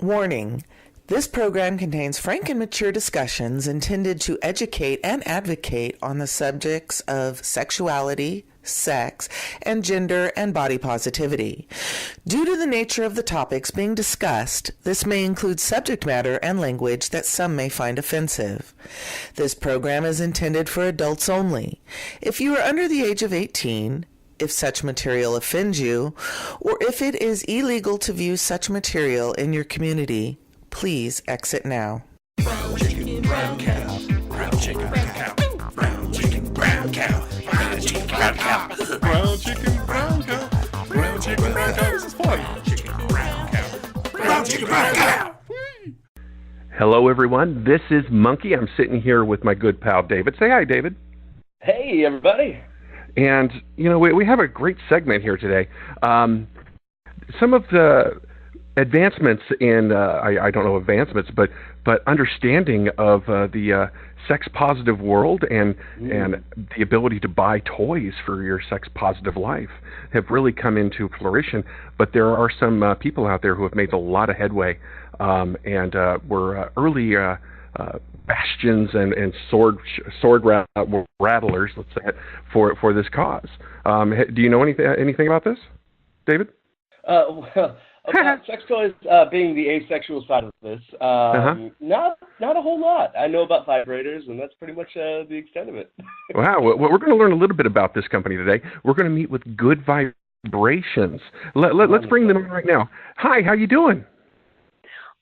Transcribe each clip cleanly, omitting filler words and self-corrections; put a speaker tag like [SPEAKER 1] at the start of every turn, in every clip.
[SPEAKER 1] Warning. This program contains frank and mature discussions intended to educate and advocate on the subjects of sexuality, sex, and gender and body positivity. Due to the nature of the topics being discussed, this may include subject matter and language that some may find offensive. This program is intended for adults only. If you are under the age of 18, if such material offends you, or if it is illegal to view such material in your community, please exit now.
[SPEAKER 2] Brown chicken, brown cow. Brown chicken, brown cow. Brown chicken, brown cow. Brown chicken, brown cow. Brown chicken, brown cow. Brown chicken, brown cow. This is fun. Brown chicken, brown cow. Brown chicken, brown cow.
[SPEAKER 3] Hello, everyone. This is Monkey. I'm sitting here with my good pal, David. Say hi, David.
[SPEAKER 4] Hey, everybody.
[SPEAKER 3] And, you know, we have a great segment here today. Some of the advancements in, I don't know advancements, but understanding of the sex-positive world and the ability to buy toys for your sex-positive life have really come into flourishing. But there are some people out there who have made a lot of headway and were early bastions and sword rattlers, let's say, for this cause. Do you know anything about this, David?
[SPEAKER 4] Well, about sex toys being the asexual side of this, not a whole lot. I know about vibrators, and that's pretty much the extent of it.
[SPEAKER 3] Wow. Well, we're going to learn a little bit about this company today. We're going to meet with Good Vibrations. Let's bring them in right now. Hi, how you doing?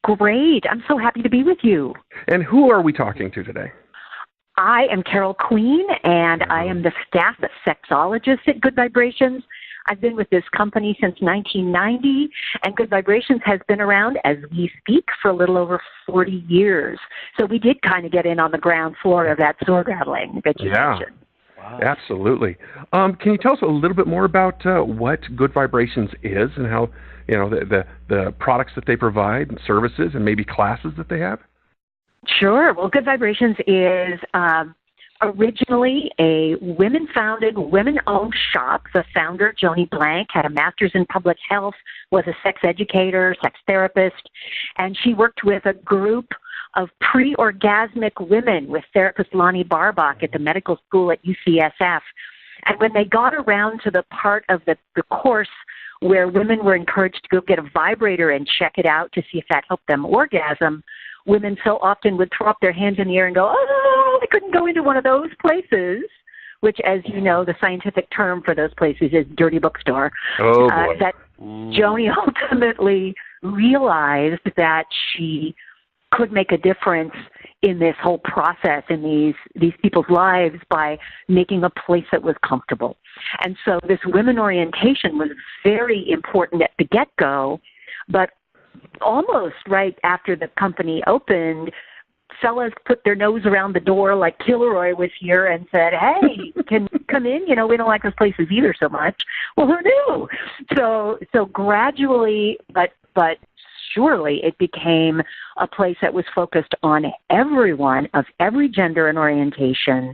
[SPEAKER 5] Great. I'm so happy to be with you.
[SPEAKER 3] And who are we talking to today?
[SPEAKER 5] I am Carol Queen, and I am the staff sexologist at Good Vibrations. I've been with this company since 1990, and Good Vibrations has been around as we speak for a little over 40 years. So we did kind of get in on the ground floor of that sword rattling that you mentioned.
[SPEAKER 3] Wow. Absolutely. Can you tell us a little bit more about what Good Vibrations is and how, you know, the products that they provide and services and maybe classes that they have?
[SPEAKER 5] Sure. Well, Good Vibrations is originally a women-founded, women-owned shop. The founder, Joni Blank, had a master's in public health, was a sex educator, sex therapist, and she worked with a group of pre-orgasmic women with therapist Lonnie Barbach at the medical school at UCSF. And when they got around to the part of the course where women were encouraged to go get a vibrator and check it out to see if that helped them orgasm, women so often would throw up their hands in the air and go, oh, I couldn't go into one of those places, which, as you know, the scientific term for those places is dirty bookstore.
[SPEAKER 3] Oh, boy.
[SPEAKER 5] That Joni ultimately realized that she could make a difference in this whole process in these people's lives by making a place that was comfortable. And so this women orientation was very important at the get-go, but almost right after the company opened, fellas put their nose around the door like Kilroy was here and said, hey, can you come in? You know, we don't like those places either so much. Well, who knew? So gradually, but surely it became a place that was focused on everyone of every gender and orientation,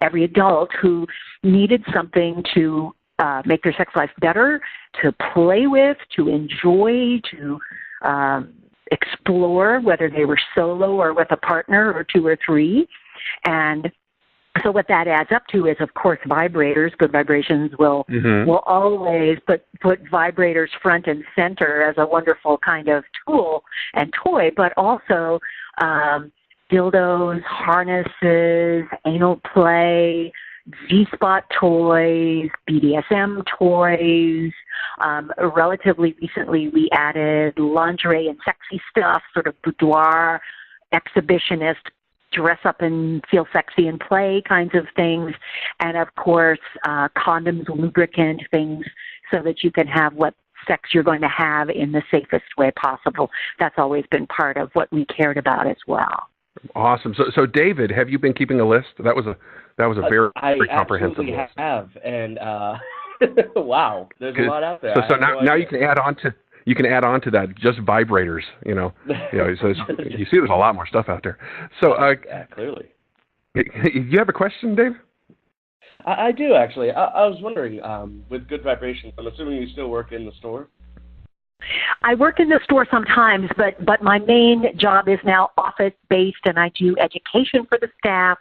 [SPEAKER 5] every adult who needed something to make their sex life better, to play with, to enjoy, to explore, whether they were solo or with a partner or two or three. And so what that adds up to is, of course, vibrators. Good Vibrations will always put vibrators front and center as a wonderful kind of tool and toy, but also dildos, harnesses, anal play, G-spot toys, BDSM toys. Relatively recently, we added lingerie and sexy stuff, sort of boudoir, exhibitionist, dress up and feel sexy and play kinds of things. And, of course, condoms, lubricant things so that you can have what sex you're going to have in the safest way possible. That's always been part of what we cared about as well.
[SPEAKER 3] Awesome. So David, have you been keeping a list? That was a very comprehensive list.
[SPEAKER 4] I have, and wow, there's a lot out there.
[SPEAKER 3] So now you can add on to that just vibrators. So you see, there's a lot more stuff out there. So
[SPEAKER 4] clearly,
[SPEAKER 3] you have a question, Dave?
[SPEAKER 4] I do actually. I was wondering, with Good Vibrations, I'm assuming you still work in the store.
[SPEAKER 5] I work in the store sometimes, but my main job is now office-based, and I do education for the staff.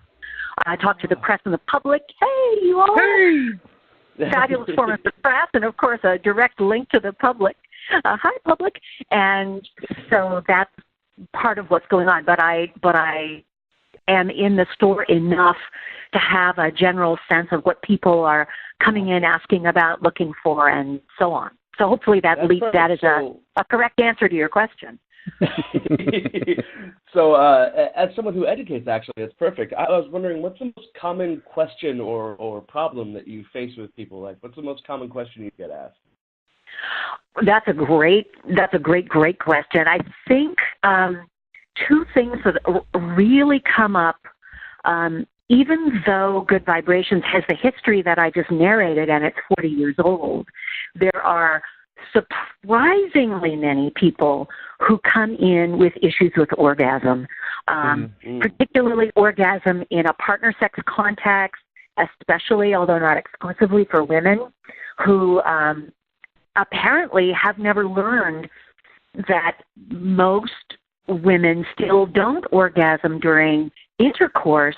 [SPEAKER 5] I talk to the press and the public. Hey, you all.
[SPEAKER 3] Hey!
[SPEAKER 5] Fabulous form of the press, and, of course, a direct link to the public. Hi, public. And so that's part of what's going on. But I am in the store enough to have a general sense of what people are coming in, asking about, looking for, and so on. So hopefully that is a correct answer to your question.
[SPEAKER 4] So as someone who educates, actually, it's perfect. I was wondering, what's the most common question or problem that you face with people? Like, what's the most common question you get asked?
[SPEAKER 5] That's a great question. I think two things that really come up, even though Good Vibrations has the history that I just narrated and it's 40 years old, there are surprisingly many people who come in with issues with orgasm, particularly orgasm in a partner sex context, especially, although not exclusively, for women who apparently have never learned that most women still don't orgasm during intercourse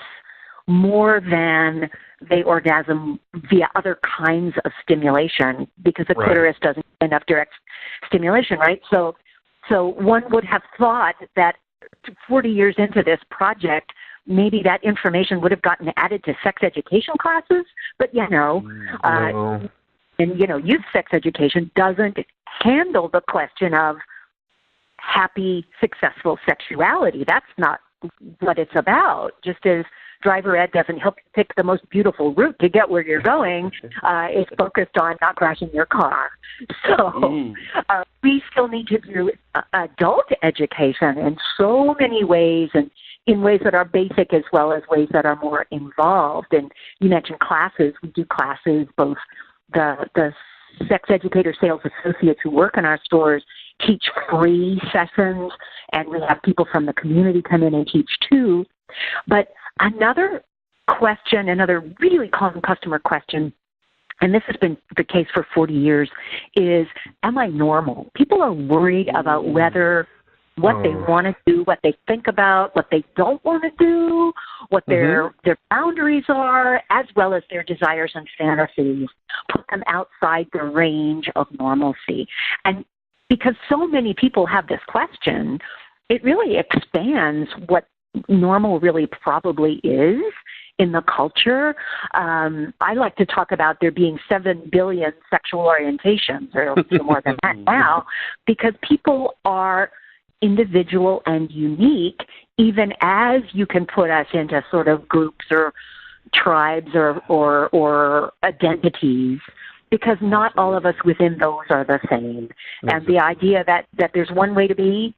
[SPEAKER 5] more than they orgasm via other kinds of stimulation, because the clitoris doesn't get enough direct stimulation, right? So one would have thought that 40 years into this project, maybe that information would have gotten added to sex education classes, but and youth sex education doesn't handle the question of happy, successful sexuality. That's not what it's about. Just as driver ed doesn't help you pick the most beautiful route to get where you're going, it's focused on not crashing your car. So we still need to do adult education in so many ways, and in ways that are basic as well as ways that are more involved. And you mentioned classes. We do classes, both the sex educator sales associates who work in our stores teach free sessions, and we have people from the community come in and teach too. But another question, another really common customer question, and this has been the case for 40 years, is, am I normal? People are worried about whether what they want to do, what they think about, what they don't want to do, what their boundaries are, as well as their desires and fantasies, put them outside the range of normalcy. And because so many people have this question, it really expands what normal really probably is in the culture. I like to talk about there being 7 billion sexual orientations, or more than that now, because people are individual and unique, even as you can put us into sort of groups or tribes or identities, because not all of us within those are the same. And the idea that there's one way to be,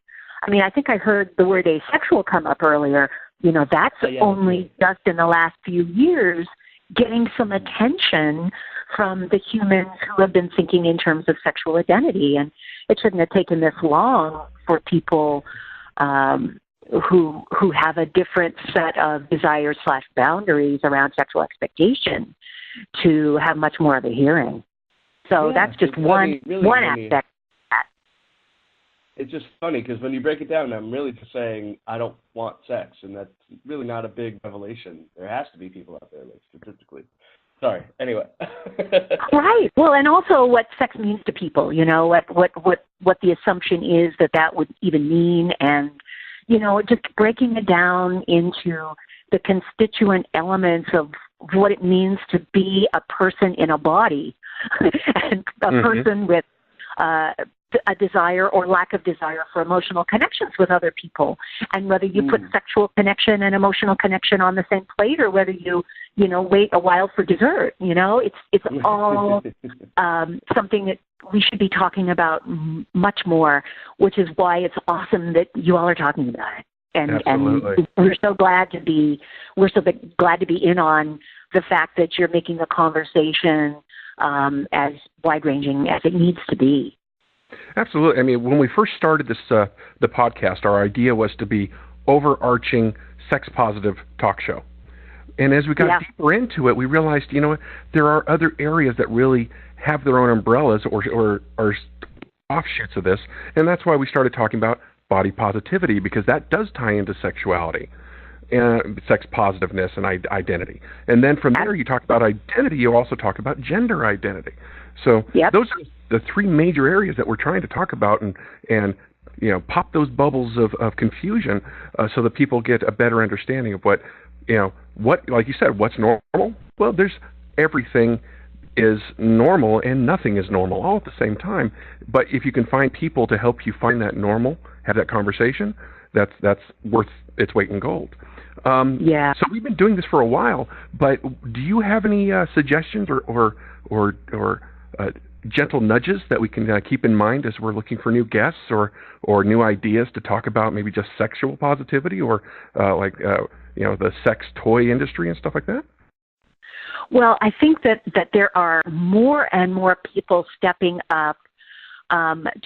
[SPEAKER 5] I mean, I think I heard the word asexual come up earlier. That's only just in the last few years getting some attention from the humans who have been thinking in terms of sexual identity. And it shouldn't have taken this long for people who have a different set of desires/boundaries around sexual expectation to have much more of a hearing. So that's just one aspect.
[SPEAKER 4] It's just funny because when you break it down, I'm really just saying I don't want sex, and that's really not a big revelation. There has to be people out there, like, statistically. Sorry. Anyway.
[SPEAKER 5] Right. Well, and also what sex means to people. What the assumption is that would even mean, and just breaking it down into the constituent elements of what it means to be a person in a body, and a person with a desire or lack of desire for emotional connections with other people, and whether you put sexual connection and emotional connection on the same plate, or whether you wait a while for dessert. It's all something that we should be talking about much more, which is why it's awesome that you all are talking about it. And we're so glad to be in on the fact that you're making the conversation as wide-ranging as it needs to be.
[SPEAKER 3] Absolutely. I mean, when we first started this the podcast, our idea was to be overarching sex-positive talk show. And as we got deeper into it, we realized, there are other areas that really have their own umbrellas or offshoots of this, and that's why we started talking about body positivity, because that does tie into sexuality, sex positiveness, and identity. And then from there, you talk about identity. You also talk about gender identity. So those are the three major areas that we're trying to talk about, and pop those bubbles of confusion, so that people get a better understanding of what like you said, what's normal. Well, everything is normal and nothing is normal all at the same time. But if you can find people to help you find that normal, have that conversation, that's worth its weight in gold. So we've been doing this for a while, but do you have any suggestions or gentle nudges that we can keep in mind as we're looking for new guests or new ideas to talk about, maybe just sexual positivity or the sex toy industry and stuff like that?
[SPEAKER 5] Well, I think that there are more and more people stepping up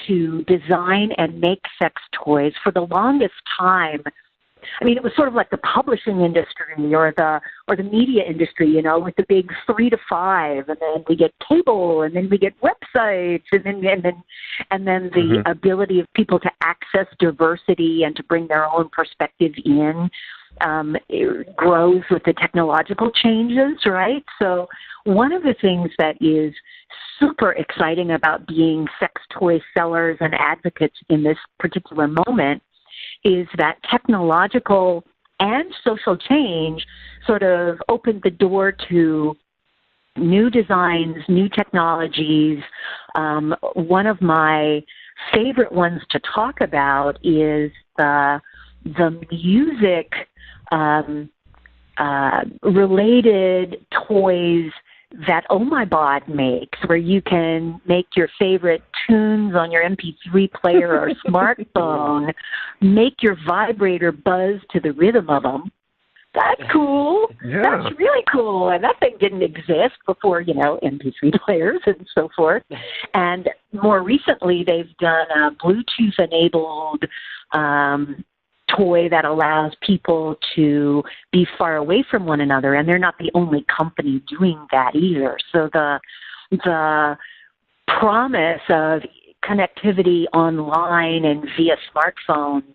[SPEAKER 5] to design and make sex toys. For the longest time, I mean, it was sort of like the publishing industry or the media industry, with the big 3 to 5, and then we get cable, and then we get websites, and then the ability of people to access diversity and to bring their own perspective in. It grows with the technological changes, right? So one of the things that is super exciting about being sex toy sellers and advocates in this particular moment is that technological and social change sort of opened the door to new designs, new technologies. One of my favorite ones to talk about is the music related toys that Oh My Bod makes, where you can make your favorite tunes on your MP3 player or smartphone, make your vibrator buzz to the rhythm of them. That's cool.
[SPEAKER 3] Yeah.
[SPEAKER 5] That's really cool. And that thing didn't exist before, MP3 players and so forth. And more recently, they've done a Bluetooth-enabled toy that allows people to be far away from one another, and they're not the only company doing that either. So the promise of connectivity online and via smartphones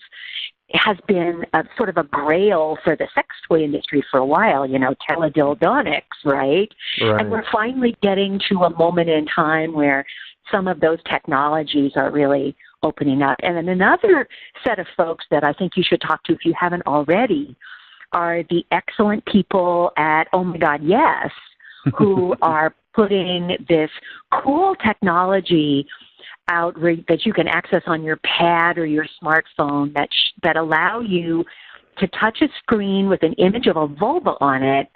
[SPEAKER 5] has been a sort of a grail for the sex toy industry for a while, teledildonics, right? And we're finally getting to a moment in time where some of those technologies are really opening up. And then another set of folks that I think you should talk to if you haven't already are the excellent people at Oh My God, Yes, who are putting this cool technology out that you can access on your pad or your smartphone that allow you to touch a screen with an image of a vulva on it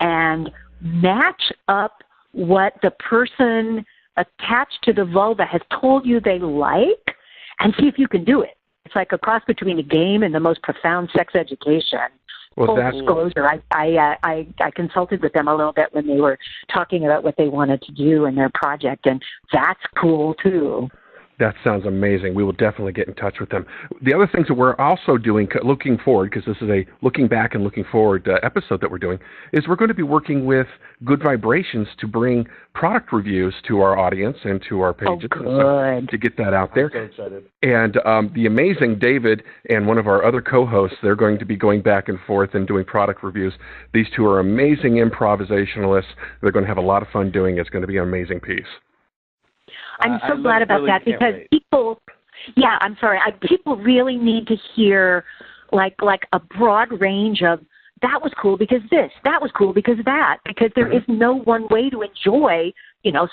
[SPEAKER 5] and match up what the person attached to the vulva has told you they like, and see if you can do it. It's like a cross between a game and the most profound sex education.
[SPEAKER 3] Well,
[SPEAKER 5] Full disclosure, I consulted with them a little bit when they were talking about what they wanted to do in their project, and that's cool too.
[SPEAKER 3] That sounds amazing. We will definitely get in touch with them. The other things that we're also doing, looking forward, because this is a looking back and looking forward episode that we're doing, is we're going to be working with Good Vibrations to bring product reviews to our audience and to our pages to get that out there.
[SPEAKER 4] I'm so excited.
[SPEAKER 3] And the amazing David and one of our other co-hosts, they're going to be going back and forth and doing product reviews. These two are amazing improvisationalists. They're going to have a lot of fun doing it. It's going to be an amazing piece.
[SPEAKER 5] I'm so glad about
[SPEAKER 4] really
[SPEAKER 5] that because people really need to hear like a broad range of that was cool because this, that was cool because that, because there is no one way to enjoy,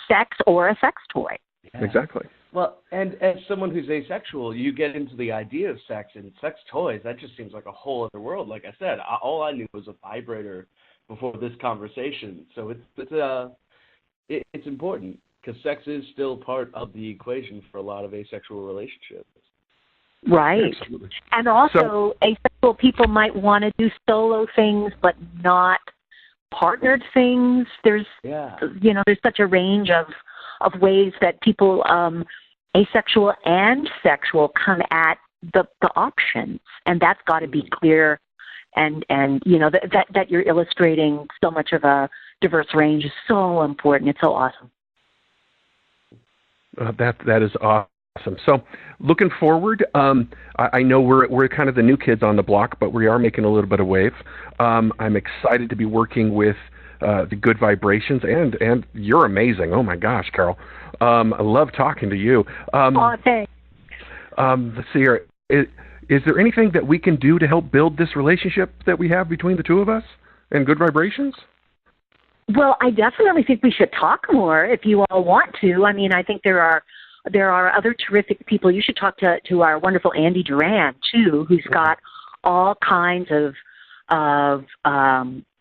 [SPEAKER 5] sex or a sex toy.
[SPEAKER 4] Yeah.
[SPEAKER 3] Exactly.
[SPEAKER 4] Well, and as someone who's asexual, you get into the idea of sex and sex toys. That just seems like a whole other world. Like I said, all I knew was a vibrator before this conversation. So it's important. Because sex is still part of the equation for a lot of asexual relationships.
[SPEAKER 5] Right.
[SPEAKER 3] Absolutely.
[SPEAKER 5] And also, asexual people might want to do solo things, but not partnered things. There's such a range of ways that people, asexual and sexual, come at the options, and that's got to be clear. And that you're illustrating so much of a diverse range is so important. It's so awesome.
[SPEAKER 3] That is awesome. Awesome. So, looking forward, I know we're kind of the new kids on the block, but we are making a little bit of wave. I'm excited to be working with the Good Vibrations, and you're amazing. Oh my gosh, Carol, I love talking to you.
[SPEAKER 5] Thanks.
[SPEAKER 3] Let's see here. Is there anything that we can do to help build this relationship that we have between the two of us and Good Vibrations?
[SPEAKER 5] Well, I definitely think we should talk more if you all want to. I mean, I think there are other terrific people. You should talk to our wonderful Andy Duran too, who's got all kinds of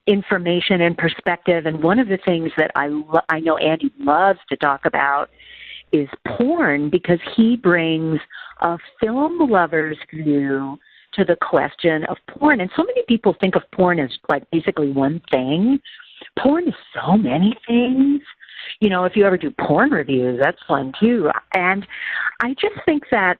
[SPEAKER 5] information and perspective. And one of the things that I know Andy loves to talk about is porn, because he brings a film lover's view to the question of porn. And so many people think of porn as like basically one thing. Porn is so many things. You know, if you ever do porn reviews, that's fun too. And I just think that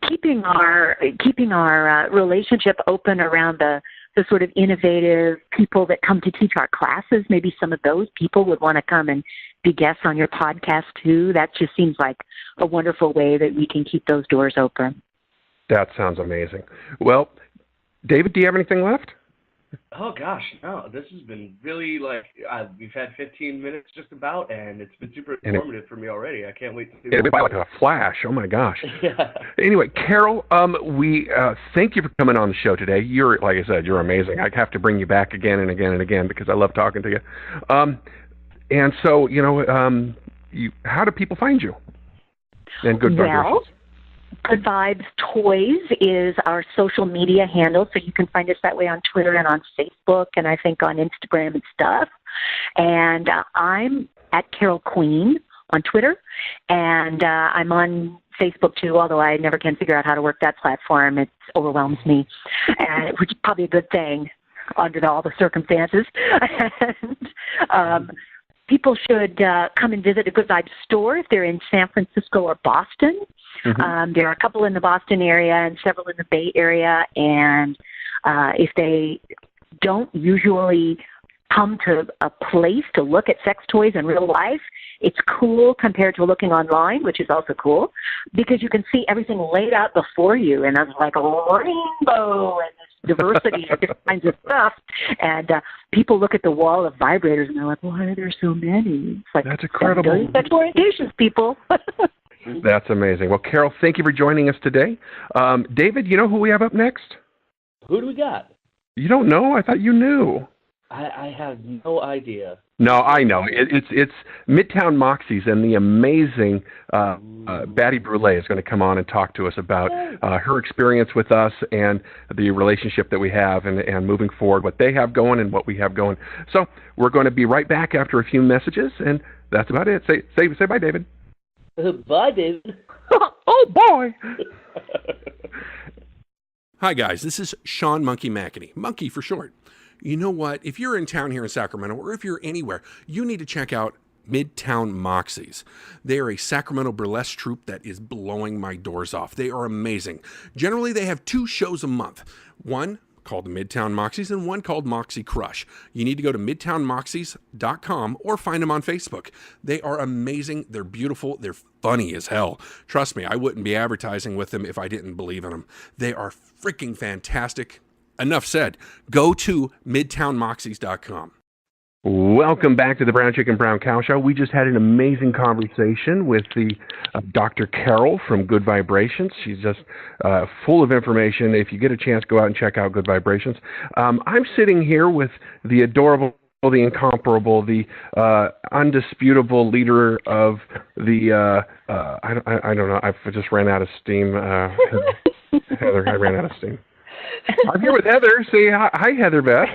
[SPEAKER 5] keeping our relationship open around the sort of innovative people that come to teach our classes, maybe some of those people would want to come and be guests on your podcast too. That just seems like a wonderful way that we can keep those doors open.
[SPEAKER 3] That sounds amazing. Well, David, do you have anything left?
[SPEAKER 4] Oh gosh, no. This has been really we've had 15 minutes just about, and it's been super informative for me already. I can't wait to do it.
[SPEAKER 3] It'll be like a flash. Oh my gosh.
[SPEAKER 4] Yeah.
[SPEAKER 3] Anyway, Carol, we thank you for coming on the show today. You're, like I said, you're amazing. I have to bring you back again and again and again because I love talking to you. And so, how do people find you? And Good Vibrations.
[SPEAKER 5] Good Vibes Toys is our social media handle, so you can find us that way on Twitter and on Facebook, and I think on Instagram and stuff. And I'm at Carol Queen on Twitter, and I'm on Facebook too, although I never can figure out how to work that platform. It overwhelms me, which is probably a good thing under all the circumstances. And people should come and visit a Good Vibes store if they're in San Francisco or Boston. Mm-hmm. There are a couple in the Boston area and several in the Bay Area. And if they don't usually come to a place to look at sex toys in real life, it's cool compared to looking online, which is also cool, because you can see everything laid out before you. And it's like a rainbow and this diversity of different kinds of stuff. And people look at the wall of vibrators and they're like, why are there so many? It's like,
[SPEAKER 3] that's incredible.
[SPEAKER 5] Sexual orientations, people.
[SPEAKER 3] That's amazing. Well, Carol, thank you for joining us today. David, you know who we have up next?
[SPEAKER 4] Who do we got?
[SPEAKER 3] You don't know? I thought you knew.
[SPEAKER 4] I have no idea.
[SPEAKER 3] No, I know. It's Midtown Moxies, and the amazing Batty Brule is going to come on and talk to us about her experience with us and the relationship that we have and moving forward, what they have going and what we have going. So we're going to be right back after a few messages, and that's about it. Say bye, David.
[SPEAKER 4] Bye, David.
[SPEAKER 3] Oh, boy.
[SPEAKER 2] Hi, guys. This is Sean Monkey McAnee, Monkey for short. You know what? If you're in town here in Sacramento, or if you're anywhere, you need to check out Midtown Moxies. They are a Sacramento burlesque troupe that is blowing my doors off. They are amazing. Generally, they have 2 shows a month. One called the Midtown Moxies and one called Moxie Crush. You need to go to midtownmoxies.com or find them on Facebook. They are amazing. They're beautiful. They're funny as hell. Trust me, I wouldn't be advertising with them if I didn't believe in them. They are freaking fantastic. Enough said. Go to midtownmoxies.com.
[SPEAKER 3] Welcome back to the Brown Chicken Brown Cow Show. We just had an amazing conversation with the Dr. Carol from Good Vibrations. She's just full of information. If you get a chance, go out and check out Good Vibrations. I'm sitting here with the adorable, the incomparable, the undisputable leader of the, I don't know, I just ran out of steam. Heather, I ran out of steam. I'm here with Heather. Say hi, Heather Beth.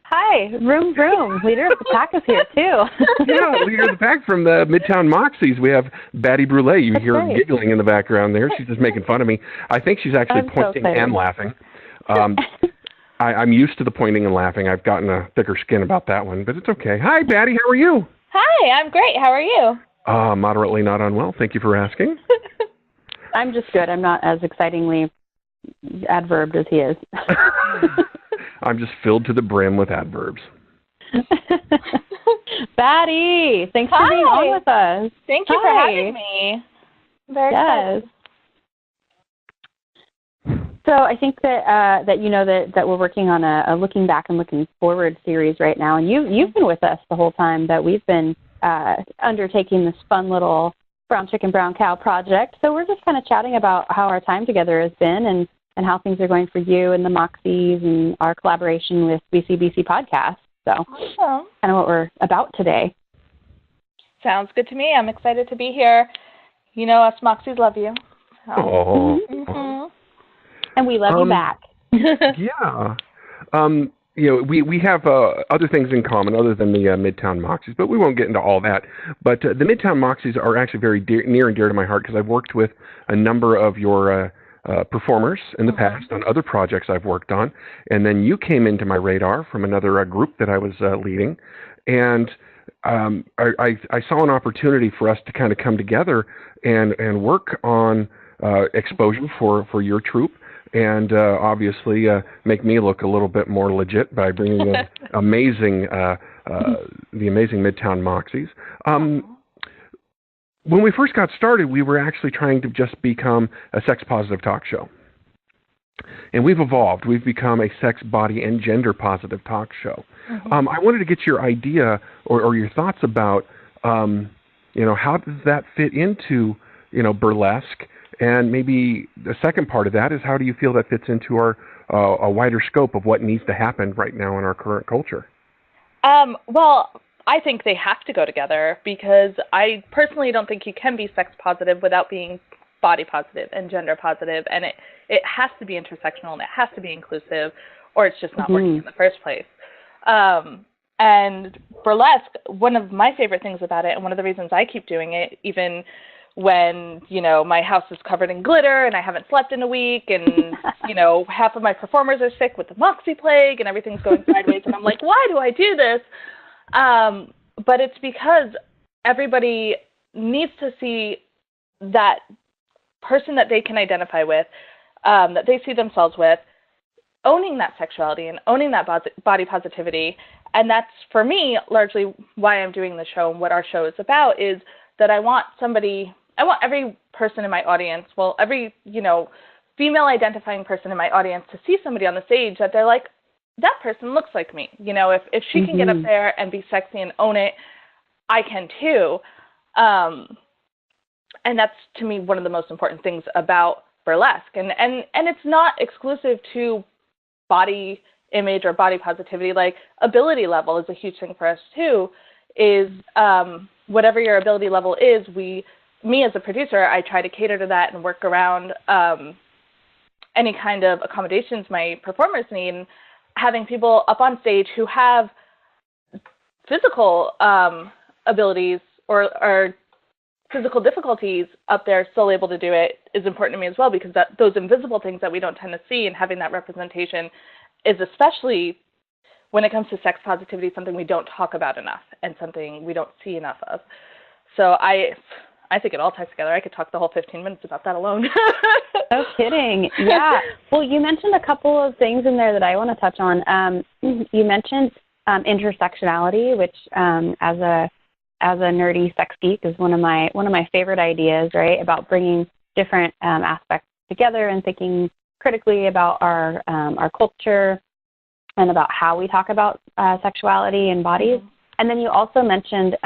[SPEAKER 6] Hi, Room. Leader of the pack is here, too.
[SPEAKER 3] Yeah, leader of the pack from the Midtown Moxies. We have Batty Brule. You hear her giggling in the background there. She's just making fun of me. I think she's actually pointing and laughing. I'm used to the pointing and laughing. I've gotten a thicker skin about that one, but it's okay. Hi, Batty. How are you?
[SPEAKER 6] Hi, I'm great. How are you?
[SPEAKER 3] Moderately not unwell. Thank you for asking.
[SPEAKER 6] I'm just good. I'm not as excitingly adverbed as he is.
[SPEAKER 3] I'm just filled to the brim with adverbs.
[SPEAKER 6] Batty, thanks for being on with us.
[SPEAKER 7] Thank you for having me. Very excited.
[SPEAKER 6] So I think that that we're working on a looking back and looking forward series right now, and you've been with us the whole time that we've been undertaking this fun little Brown Chicken, Brown Cow project. So we're just kind of chatting about how our time together has been and how things are going for you and the Moxies and our collaboration with BCBC Podcast. So
[SPEAKER 7] awesome.
[SPEAKER 6] Kind of what we're about today.
[SPEAKER 7] Sounds good to me. I'm excited to be here. You know, us Moxies love you. So.
[SPEAKER 3] Oh.
[SPEAKER 7] Mm-hmm.
[SPEAKER 6] And we love you back.
[SPEAKER 3] Yeah. We have other things in common other than the Midtown Moxies, but we won't get into all that. But the Midtown Moxies are actually very near and dear to my heart because I've worked with a number of your performers in the past on other projects I've worked on. And then you came into my radar from another group that I was leading. And I saw an opportunity for us to kind of come together and work on exposure for your troupe. And obviously make me look a little bit more legit by bringing the amazing Midtown Moxies. When we first got started, we were actually trying to just become a sex-positive talk show. And we've evolved. We've become a sex, body, and gender-positive talk show. I wanted to get your idea or your thoughts about, how does that fit into, burlesque? And maybe the second part of that is how do you feel that fits into our a wider scope of what needs to happen right now in our current culture?
[SPEAKER 7] Well, I think they have to go together because I personally don't think you can be sex positive without being body positive and gender positive, and it has to be intersectional and it has to be inclusive, or it's just not working in the first place. And burlesque, one of my favorite things about it, and one of the reasons I keep doing it, even when, my house is covered in glitter and I haven't slept in a week and, half of my performers are sick with the Moxie plague and everything's going sideways and I'm like, why do I do this? But it's because everybody needs to see that person that they can identify with, that they see themselves with, owning that sexuality and owning that body positivity. And that's, for me, largely why I'm doing the show and what our show is about, is that I want every person in my audience, every, female identifying person in my audience to see somebody on the stage that they're like, that person looks like me. If she can get up there and be sexy and own it, I can too. And that's, to me, one of the most important things about burlesque. And it's not exclusive to body image or body positivity. Like, ability level is a huge thing for us too, is whatever your ability level is, me as a producer, I try to cater to that and work around any kind of accommodations my performers need. And having people up on stage who have physical abilities or physical difficulties up there still able to do it is important to me as well, because those invisible things that we don't tend to see, and having that representation is, especially when it comes to sex positivity, something we don't talk about enough and something we don't see enough of. So I think it all ties together. I could talk the whole 15 minutes about that alone.
[SPEAKER 6] No kidding. Yeah. Well, you mentioned a couple of things in there that I want to touch on. You mentioned intersectionality, which as a nerdy sex geek is one of my favorite ideas, right? About bringing different aspects together and thinking critically about our culture and about how we talk about sexuality and bodies. And then you also mentioned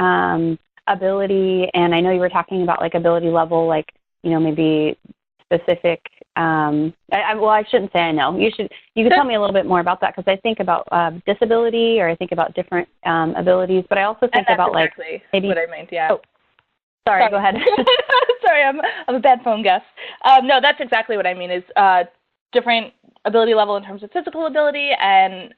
[SPEAKER 6] ability, and I know you were talking about like ability level, like, maybe specific. I shouldn't say I know. You could tell me a little bit more about that, because I think about disability, or I think about different abilities, but I also think about
[SPEAKER 7] exactly
[SPEAKER 6] like maybe
[SPEAKER 7] what I meant. Yeah.
[SPEAKER 6] Oh, sorry. Go ahead.
[SPEAKER 7] Sorry, I'm a bad phone guest. No, that's exactly what I mean. Is different ability level in terms of physical ability, and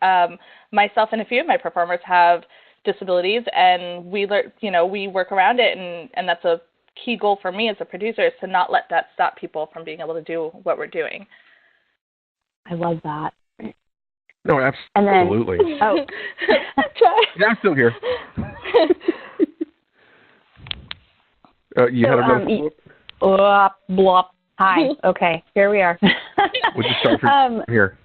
[SPEAKER 7] myself and a few of my performers have disabilities, and we work around it, and that's a key goal for me as a producer, is to not let that stop people from being able to do what we're doing.
[SPEAKER 6] I love that.
[SPEAKER 3] No, absolutely.
[SPEAKER 6] And then,
[SPEAKER 3] yeah, I'm still here. You had a
[SPEAKER 6] blop. Hi. Okay, here we are.
[SPEAKER 3] We'll just start from here.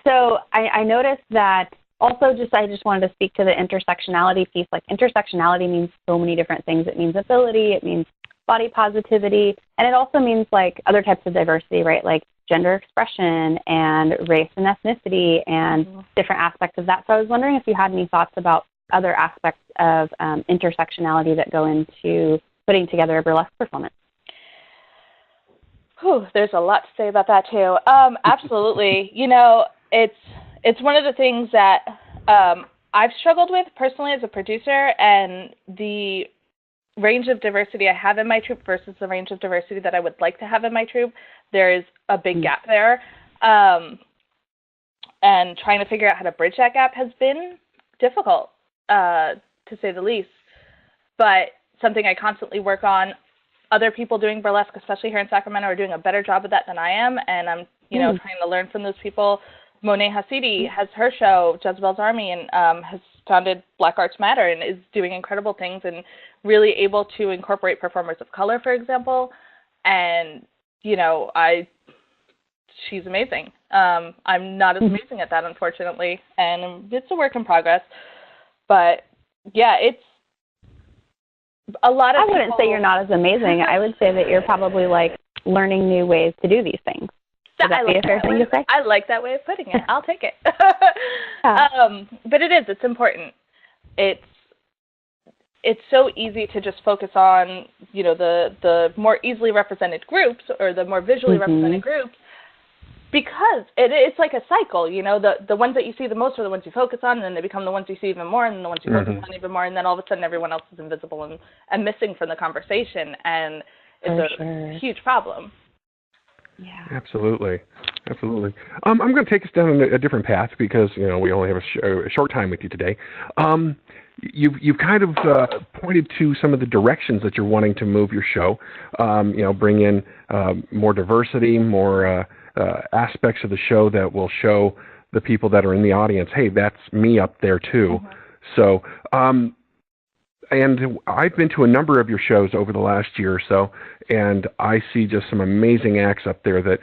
[SPEAKER 6] So I noticed that also, I just wanted to speak to the intersectionality piece. Like, intersectionality means so many different things. It means ability, it means body positivity, and it also means, like, other types of diversity, right? Like gender expression and race and ethnicity and different aspects of that. So I was wondering if you had any thoughts about other aspects of intersectionality that go into putting together a burlesque performance.
[SPEAKER 7] Whew, there's a lot to say about that too. Absolutely. It's one of the things that I've struggled with personally as a producer, and the range of diversity I have in my troupe versus the range of diversity that I would like to have in my troupe. There is a big gap there. And trying to figure out how to bridge that gap has been difficult, to say the least. But something I constantly work on. Other people doing burlesque, especially here in Sacramento, are doing a better job of that than I am, and I'm, trying to learn from those people. Monet Hasidi has her show, Jezebel's Army, and has founded Black Arts Matter and is doing incredible things and really able to incorporate performers of color, for example. And, she's amazing. I'm not as amazing at that, unfortunately, and it's a work in progress. But, yeah, it's a lot of
[SPEAKER 6] I wouldn't say you're not as amazing. I would say that you're probably, like, learning new ways to do these things. Would that be a fair thing to say?
[SPEAKER 7] I like that way of putting it. I'll take it. But it's important. It's so easy to just focus on, the more easily represented groups or the more visually represented groups, because it's like a cycle. The ones that you see the most are the ones you focus on, and then they become the ones you see even more, and then the ones you focus on even more, and then all of a sudden everyone else is invisible and missing from the conversation, and it's a huge problem.
[SPEAKER 6] Yeah.
[SPEAKER 3] Absolutely. I'm going to take us down a different path because, we only have a short time with you today. You've kind of pointed to some of the directions that you're wanting to move your show, bring in more diversity, more aspects of the show that will show the people that are in the audience, hey, that's me up there too. So, and I've been to a number of your shows over the last year or so, and I see just some amazing acts up there that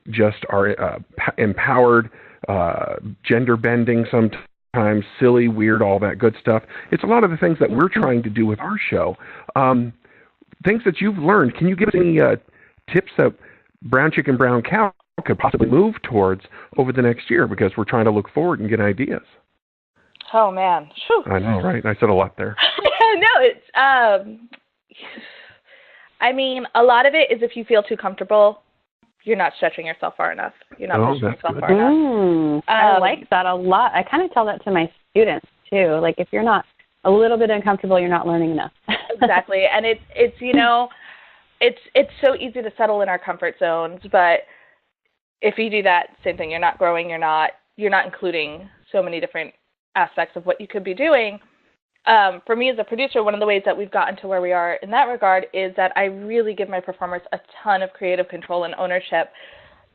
[SPEAKER 3] just are empowered, gender bending sometimes, silly, weird, all that good stuff. It's a lot of the things that we're trying to do with our show. Things that you've learned. Can you give us any tips that Brown Chicken, Brown Cow could possibly move towards over the next year? Because we're trying to look forward and get ideas.
[SPEAKER 7] Oh, man. Whew.
[SPEAKER 3] I know, right? I said a lot there.
[SPEAKER 7] No, it's, a lot of it is if you feel too comfortable, you're not stretching yourself far enough. You're not pushing yourself far enough.
[SPEAKER 6] I like that a lot. I kind of tell that to my students, too. Like, if you're not a little bit uncomfortable, you're not learning enough.
[SPEAKER 7] Exactly. And it's so easy to settle in our comfort zones, but if you do that, same thing. You're not growing. You're not including so many different aspects of what you could be doing. For me as a producer, one of the ways that we've gotten to where we are in that regard is that I really give my performers a ton of creative control and ownership.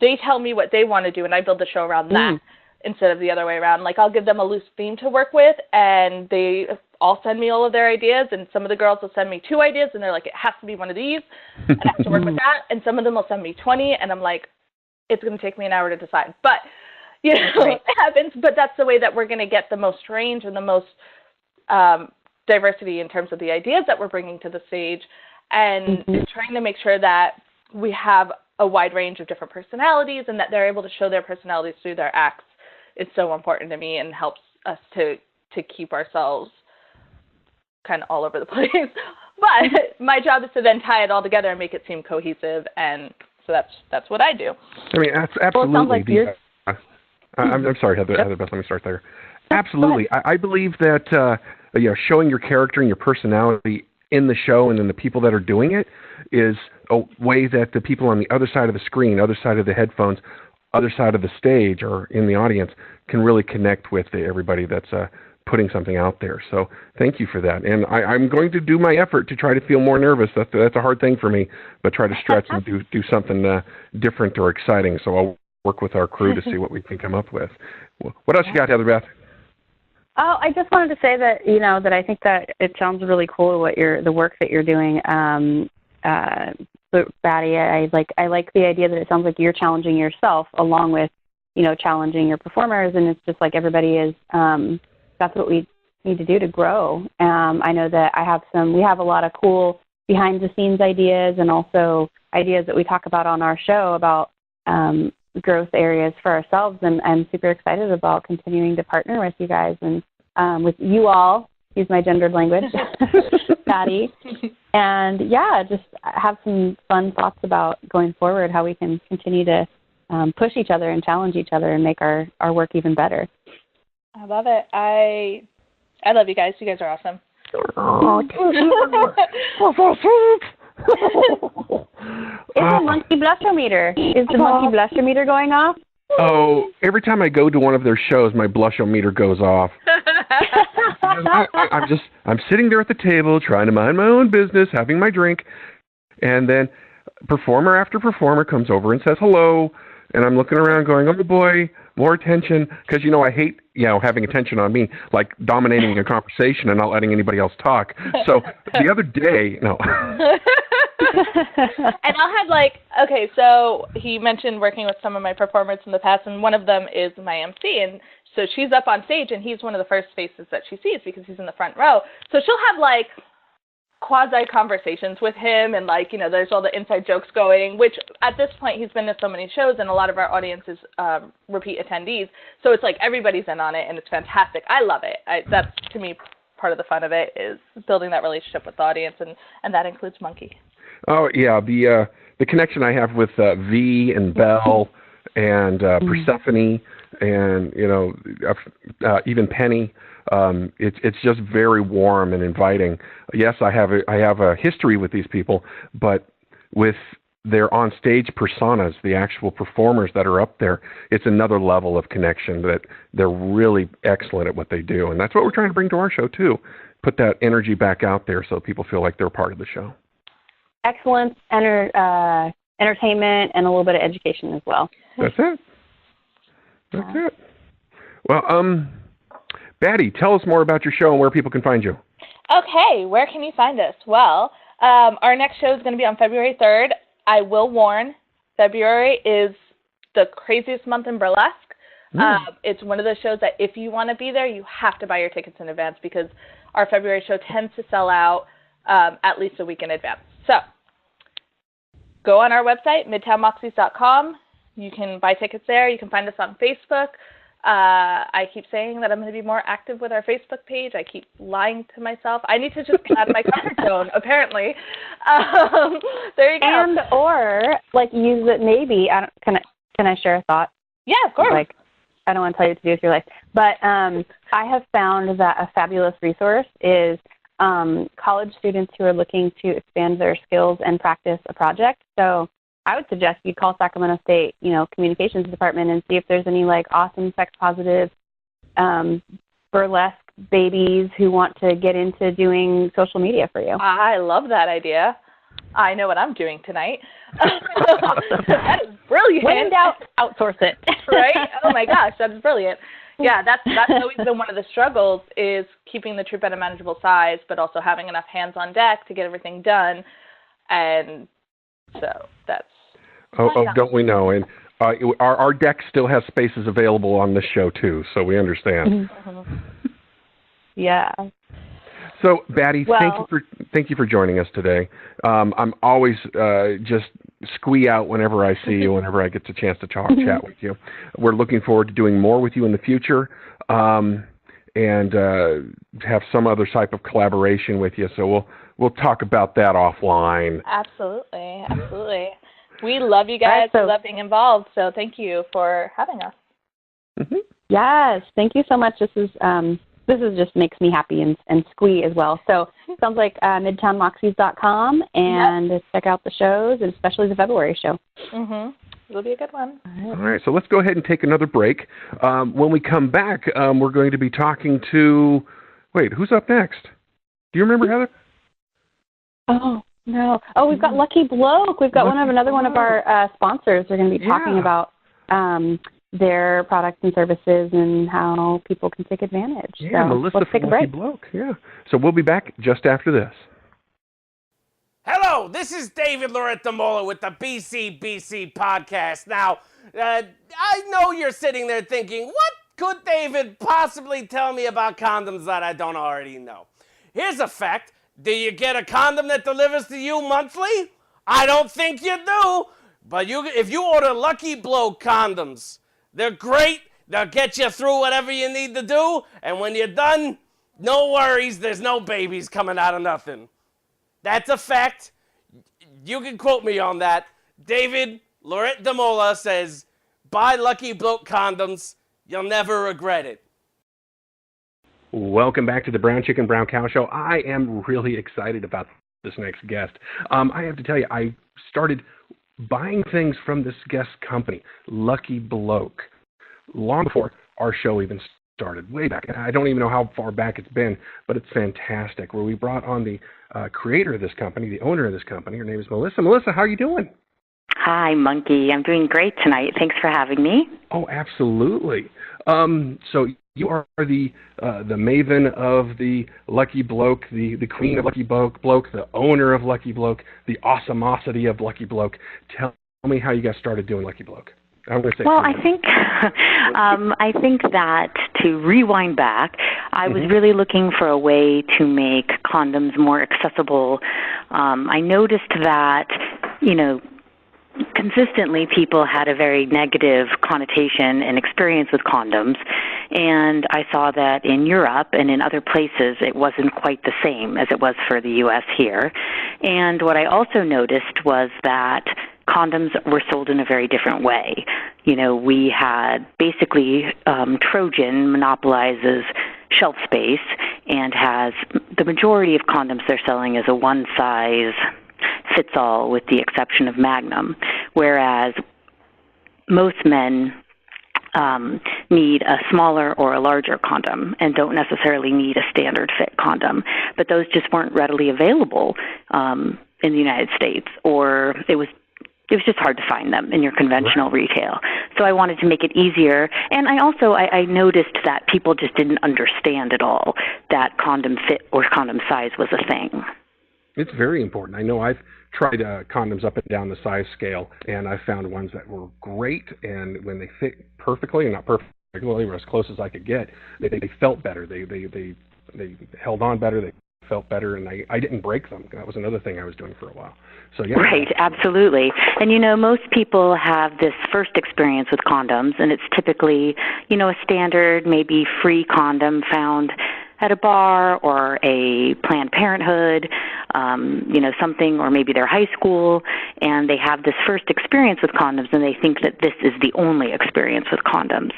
[SPEAKER 7] They tell me what they want to do, and I build the show around that instead of the other way around. Like, I'll give them a loose theme to work with, and they all send me all of their ideas, and some of the girls will send me 2 ideas, and they're like, it has to be one of these, and I have to work with that. And some of them will send me 20, and I'm like, it's going to take me an hour to decide. But, it happens. But that's the way that we're going to get the most range and the most diversity in terms of the ideas that we're bringing to the stage, and trying to make sure that we have a wide range of different personalities and that they're able to show their personalities through their acts is so important to me and helps us to keep ourselves kind of all over the place. But my job is to then tie it all together and make it seem cohesive, and so that's what I do.
[SPEAKER 3] I mean, that's absolutely.
[SPEAKER 6] Well, it sounds like
[SPEAKER 3] I'm sorry, Heather Beth, let me start there. Absolutely. I believe that showing your character and your personality in the show and in the people that are doing it is a way that the people on the other side of the screen, other side of the headphones, other side of the stage or in the audience can really connect with everybody that's putting something out there. So thank you for that. And I'm going to do my effort to try to feel more nervous. That's a hard thing for me, but try to stretch and do something different or exciting. So I'll work with our crew to see what we can come up with. What else you got, Heather Beth?
[SPEAKER 6] Oh, I just wanted to say that, that I think that it sounds really cool the work that you're doing. Batty, I like the idea that it sounds like you're challenging yourself along with challenging your performers. And it's just like everybody is, that's what we need to do to grow. I know that we have a lot of cool behind the scenes ideas and also ideas that we talk about on our show about growth areas for ourselves. And I'm super excited about continuing to partner with you guys and with you all, use my gendered language, Batty. And just have some fun thoughts about going forward, how we can continue to push each other and challenge each other and make our work even better.
[SPEAKER 7] I love it. I love you guys. You guys are awesome.
[SPEAKER 6] Oh, Is the monkey blusher meter? Is the monkey blusher meter going off?
[SPEAKER 3] Oh, every time I go to one of their shows, my blushometer goes off. I'm sitting there at the table trying to mind my own business, having my drink, and then performer after performer comes over and says hello, and I'm looking around going, oh boy, more attention, because I hate having attention on me, like dominating a conversation and not letting anybody else talk. So the other day, no.
[SPEAKER 7] And I'll have so he mentioned working with some of my performers in the past, and one of them is my MC, and so she's up on stage, and he's one of the first faces that she sees because he's in the front row. So she'll have quasi-conversations with him, and there's all the inside jokes going, which at this point he's been to so many shows, and a lot of our audience is repeat attendees. So it's like everybody's in on it, and it's fantastic. I love it. That's, to me, part of the fun of it is building that relationship with the audience, and that includes Monkey.
[SPEAKER 3] Oh, yeah, the connection I have with V and Belle and Persephone and, even Penny, it's just very warm and inviting. Yes, I have a history with these people, but with their on-stage personas, the actual performers that are up there, it's another level of connection that they're really excellent at what they do. And that's what we're trying to bring to our show, too. Put that energy back out there so people feel like they're part of the show.
[SPEAKER 6] Excellence, entertainment, and a little bit of education as well.
[SPEAKER 3] That's it. Well, Batty, tell us more about your show and where people can find you.
[SPEAKER 7] Okay, where can you find us? Well, our next show is going to be on February 3rd. I will warn, February is the craziest month in burlesque. It's one of those shows that if you want to be there, you have to buy your tickets in advance because our February show tends to sell out at least a week in advance. So go on our website, midtownmoxies.com. You can buy tickets there. You can find us on Facebook. I keep saying that I'm going to be more active with our Facebook page. I keep lying to myself. I need to just get out of my comfort zone, apparently. There you go.
[SPEAKER 6] And or use it maybe. Can I share a thought?
[SPEAKER 7] Yeah, of course.
[SPEAKER 6] I don't want to tell you what to do with your life, but I have found that a fabulous resource is college students who are looking to expand their skills and practice a project. So I would suggest you call Sacramento State, communications department and see if there's any awesome sex positive burlesque babies who want to get into doing social media for you.
[SPEAKER 7] I love that idea. I know what I'm doing tonight. That is brilliant.
[SPEAKER 6] When in doubt, outsource it.
[SPEAKER 7] Right? Oh my gosh, that is brilliant. Yeah, that's always been one of the struggles is keeping the troupe at a manageable size, but also having enough hands on deck to get everything done. And so that's...
[SPEAKER 3] Oh, don't we know? And our deck still has spaces available on this show, too, so we understand.
[SPEAKER 6] Mm-hmm. Yeah.
[SPEAKER 3] So, Batty, thank you for joining us today. I'm always just squee out whenever I see you, whenever I get the chance to chat with you. We're looking forward to doing more with you in the future and have some other type of collaboration with you. So we'll talk about that offline.
[SPEAKER 7] Absolutely. We love you guys. We love being involved. So thank you for having us.
[SPEAKER 6] Mm-hmm. Yes, thank you so much. This is just makes me happy and squee as well. So it sounds like midtownmoxies.com and check out the shows, and especially the February show.
[SPEAKER 7] Mm-hmm. It'll be a good one.
[SPEAKER 3] All right, so let's go ahead and take another break. When we come back, we're going to be talking to, who's up next? Do you remember, Heather?
[SPEAKER 6] Oh, no. Oh, we've got Lucky Bloke. We've got another one of our sponsors. They're going to be talking about their products and services and how people can take advantage.
[SPEAKER 3] Yeah,
[SPEAKER 6] so
[SPEAKER 3] Melissa
[SPEAKER 6] let's take a
[SPEAKER 3] Lucky
[SPEAKER 6] break.
[SPEAKER 3] Bloke. Yeah. So we'll be back just after this.
[SPEAKER 8] Hello, this is David Lorettamola with the BCBC podcast. Now, I know you're sitting there thinking, what could David possibly tell me about condoms that I don't already know? Here's a fact. Do you get a condom that delivers to you monthly? I don't think you do. But if you order Lucky Bloke condoms, they're great. They'll get you through whatever you need to do. And when you're done, no worries. There's no babies coming out of nothing. That's a fact. You can quote me on that. David Lorette DeMola says, buy Lucky Bloke condoms. You'll never regret it.
[SPEAKER 3] Welcome back to the Brown Chicken Brown Cow Show. I am really excited about this next guest. I have to tell you, I started buying things from this guest company, Lucky Bloke, long before our show even started, way back. I don't even know how far back it's been, but it's fantastic. Where we brought on the creator of this company, the owner of this company. Her name is Melissa. Melissa, how are you doing?
[SPEAKER 9] Hi, Monkey. I'm doing great tonight. Thanks for having me.
[SPEAKER 3] Oh, absolutely. So you are the maven of the Lucky Bloke, the queen of Lucky Bloke, the owner of Lucky Bloke, the awesomosity of Lucky Bloke. Tell me how you got started doing Lucky Bloke. I'm going to say.
[SPEAKER 9] Well, I think that to rewind back, I was really looking for a way to make condoms more accessible. I noticed that, consistently people had a very negative connotation and experience with condoms, and I saw that in Europe and in other places it wasn't quite the same as it was for the U.S. here. And what I also noticed was that condoms were sold in a very different way. We had basically Trojan monopolizes shelf space and has the majority of condoms they're selling as a one-size-fits-all with the exception of Magnum, whereas most men need a smaller or a larger condom and don't necessarily need a standard fit condom. But those just weren't readily available in the United States, or it was just hard to find them in your conventional retail. So I wanted to make it easier. And I noticed that people just didn't understand at all that condom fit or condom size was a thing.
[SPEAKER 3] It's very important. I know I've tried condoms up and down the size scale, and I found ones that were great, and when they fit perfectly, and not perfectly, or as close as I could get, they felt better. They held on better. They felt better, and I didn't break them. That was another thing I was doing for a while. So yeah.
[SPEAKER 9] Right, absolutely. And most people have this first experience with condoms, and it's typically, a standard, maybe free condom found at a bar or a Planned Parenthood, something, or maybe their high school, and they have this first experience with condoms, and they think that this is the only experience with condoms.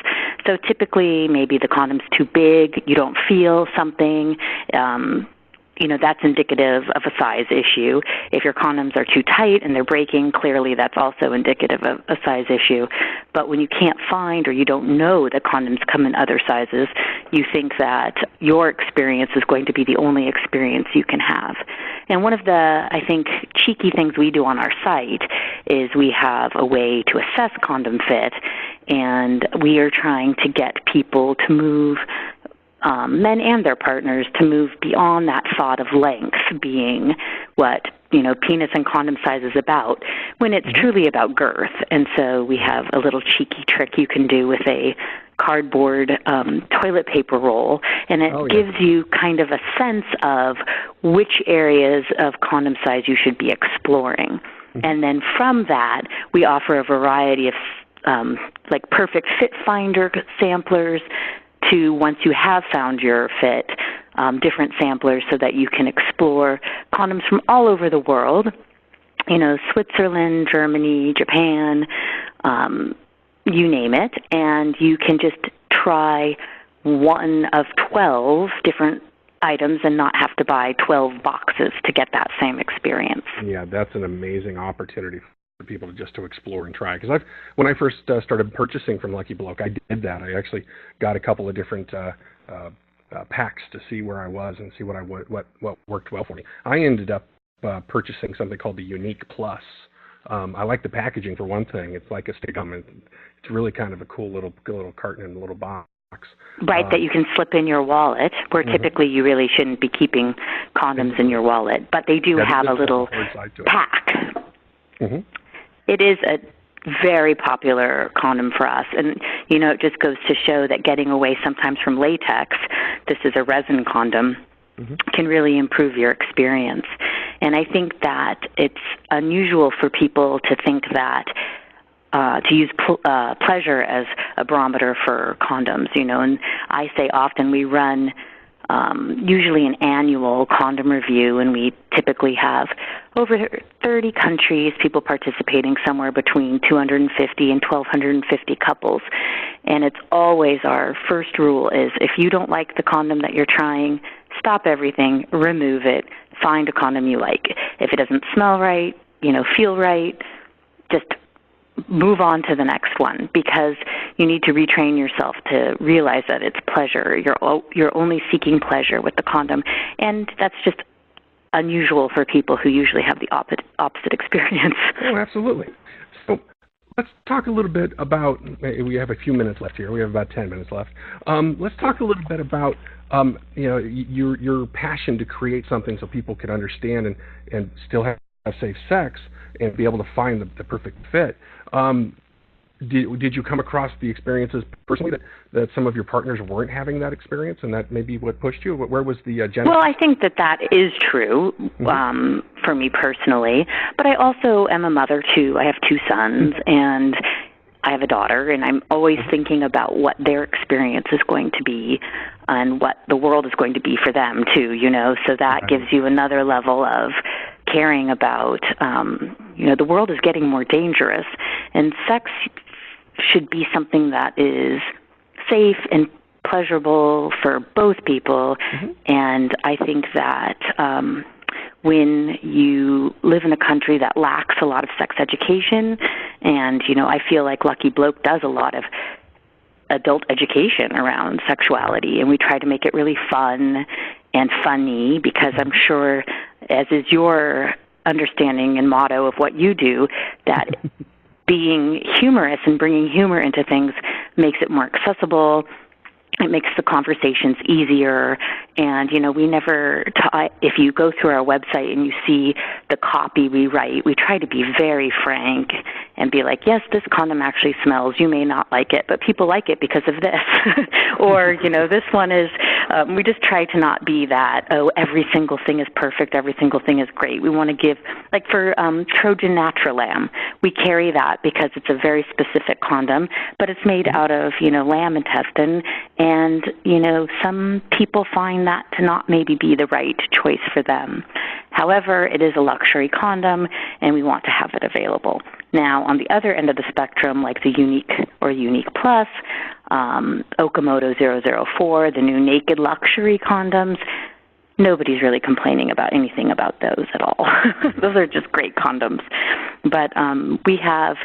[SPEAKER 9] So typically, maybe the condom's too big, you don't feel something, that's indicative of a size issue. If your condoms are too tight and they're breaking, clearly that's also indicative of a size issue. But when you can't find or you don't know that condoms come in other sizes, you think that your experience is going to be the only experience you can have. And one of the, I think, cheeky things we do on our site is we have a way to assess condom fit, and we are trying to get people to move men and their partners to move beyond that thought of length being what, penis and condom size is about, when it's truly about girth. And so we have a little cheeky trick you can do with a cardboard toilet paper roll, and it gives you kind of a sense of which areas of condom size you should be exploring. And then from that, we offer a variety of perfect fit finder samplers, to, once you have found your fit, different samplers so that you can explore condoms from all over the world, Switzerland, Germany, Japan, you name it, and you can just try one of 12 different items and not have to buy 12 boxes to get that same experience.
[SPEAKER 3] Yeah, that's an amazing opportunity for people to explore and try. Because when I first started purchasing from Lucky Bloke, I did that. I actually got a couple of different packs to see where I was and see what worked well for me. I ended up purchasing something called the Unique Plus. I like the packaging for one thing. It's like a stick gum. It's really kind of a cool little carton and a little box.
[SPEAKER 9] Right, that you can slip in your wallet, where typically you really shouldn't be keeping condoms in your wallet. But they do have a little pack.
[SPEAKER 3] Mm-hmm.
[SPEAKER 9] It is a very popular condom for us. And, it just goes to show that getting away sometimes from latex, this is a resin condom, can really improve your experience. And I think that it's unusual for people to think that to use pleasure as a barometer for condoms, and I say often we run usually an annual condom review, and we typically have over 30 countries, people participating, somewhere between 250 and 1,250 couples. And it's always our first rule is if you don't like the condom that you're trying, stop everything, remove it, find a condom you like. If it doesn't smell right, feel right, just move on to the next one, because you need to retrain yourself to realize that it's pleasure. You're only seeking pleasure with the condom, and that's just unusual for people who usually have the opposite experience.
[SPEAKER 3] Oh, absolutely. So let's talk a little bit about, we have a few minutes left here. We have about 10 minutes left. Let's talk a little bit about your passion to create something so people can understand and still have safe sex and be able to find the perfect fit. Did you come across the experiences personally that some of your partners weren't having that experience, and that may be what pushed you? Where was the genesis?
[SPEAKER 9] Well, I think that is true for me personally, but I also am a mother too. I have 2 sons, and I have a daughter, and I'm always thinking about what their experience is going to be and what the world is going to be for them too, so that gives you another level of caring about, the world is getting more dangerous, and sex should be something that is safe and pleasurable for both people. And I think that when you live in a country that lacks a lot of sex education, and, I feel like Lucky Bloke does a lot of adult education around sexuality, and we try to make it really fun and funny, because I'm sure, as is your understanding and motto of what you do, that being humorous and bringing humor into things makes it more accessible. It makes the conversations easier. And, we never, if you go through our website and you see the copy we write, we try to be very frank and be like, yes, this condom actually smells. You may not like it, but people like it because of this. Or, this one is, we just try to not be that, every single thing is perfect, every single thing is great. We want to give, like for Trojan Naturalam, we carry that because it's a very specific condom, but it's made out of, lamb intestine. And, some people find that to not maybe be the right choice for them. However, it is a luxury condom, and we want to have it available. Now, on the other end of the spectrum, like the Unique or Unique Plus, Okamoto 004, the new naked luxury condoms, nobody's really complaining about anything about those at all. Those are just great condoms. But we have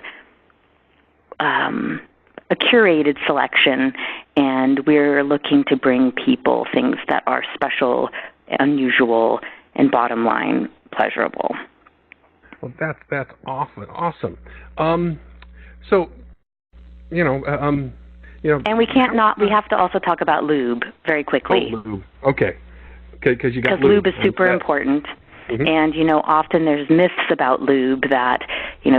[SPEAKER 9] a curated selection, and we're looking to bring people things that are special, unusual, and bottom line pleasurable.
[SPEAKER 3] Well, that's awesome. So,
[SPEAKER 9] and we can't not. We have to also talk about lube very quickly.
[SPEAKER 3] Oh, lube. Okay, because you got
[SPEAKER 9] lube is super important. And, often there's myths about lube that,